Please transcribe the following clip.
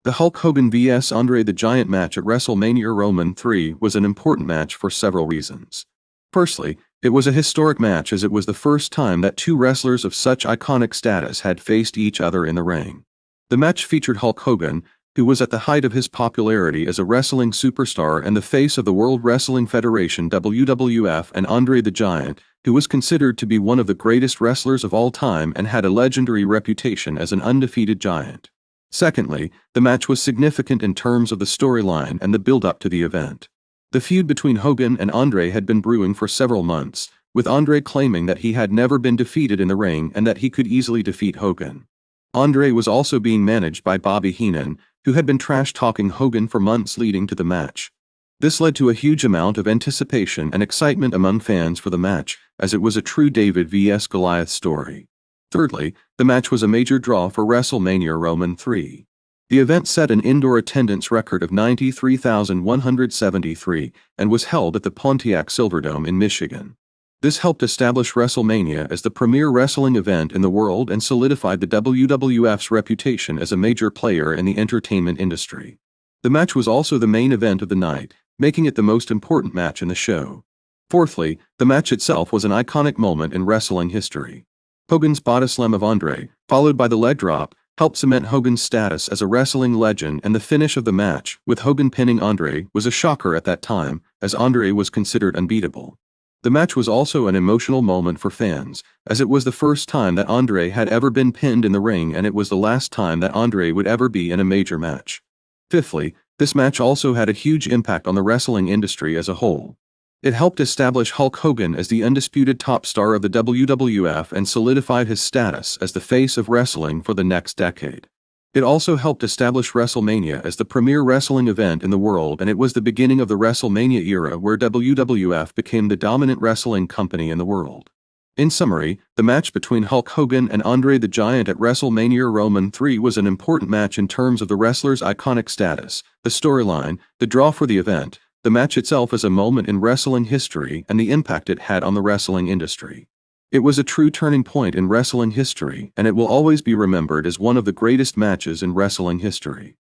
The Hulk Hogan vs. Andre the Giant match at WrestleMania III was an important match for several reasons. Firstly, it was a historic match as it was the first time that two wrestlers of such iconic status had faced each other in the ring. The match featured Hulk Hogan, who was at the height of his popularity as a wrestling superstar and the face of the World Wrestling Federation (WWF), and Andre the Giant, who was considered to be one of the greatest wrestlers of all time and had a legendary reputation as an undefeated giant. Secondly, the match was significant in terms of the storyline and the build-up to the event. The feud between Hogan and Andre had been brewing for several months, with Andre claiming that he had never been defeated in the ring and that he could easily defeat Hogan. Andre was also being managed by Bobby Heenan, who had been trash-talking Hogan for months leading to the match. This led to a huge amount of anticipation and excitement among fans for the match, as it was a true David vs. Goliath story. Thirdly, the match was a major draw for WrestleMania III. The event set an indoor attendance record of 93,173 and was held at the Pontiac Silverdome in Michigan. This helped establish WrestleMania as the premier wrestling event in the world and solidified the WWF's reputation as a major player in the entertainment industry. The match was also the main event of the night, making it the most important match in the show. Fourthly, the match itself was an iconic moment in wrestling history. Hogan's bodyslam of Andre, followed by the leg drop, helped cement Hogan's status as a wrestling legend, and the finish of the match, with Hogan pinning Andre, was a shocker at that time, as Andre was considered unbeatable. The match was also an emotional moment for fans, as it was the first time that Andre had ever been pinned in the ring and it was the last time that Andre would ever be in a major match. Fifthly, this match also had a huge impact on the wrestling industry as a whole. It helped establish Hulk Hogan as the undisputed top star of the WWF and solidified his status as the face of wrestling for the next decade. It also helped establish WrestleMania as the premier wrestling event in the world, and it was the beginning of the WrestleMania era where WWF became the dominant wrestling company in the world. In summary, the match between Hulk Hogan and Andre the Giant at WrestleMania III was an important match in terms of the wrestler's iconic status, the storyline, the draw for the event, the match itself as a moment in wrestling history, and the impact it had on the wrestling industry. It was a true turning point in wrestling history, and it will always be remembered as one of the greatest matches in wrestling history.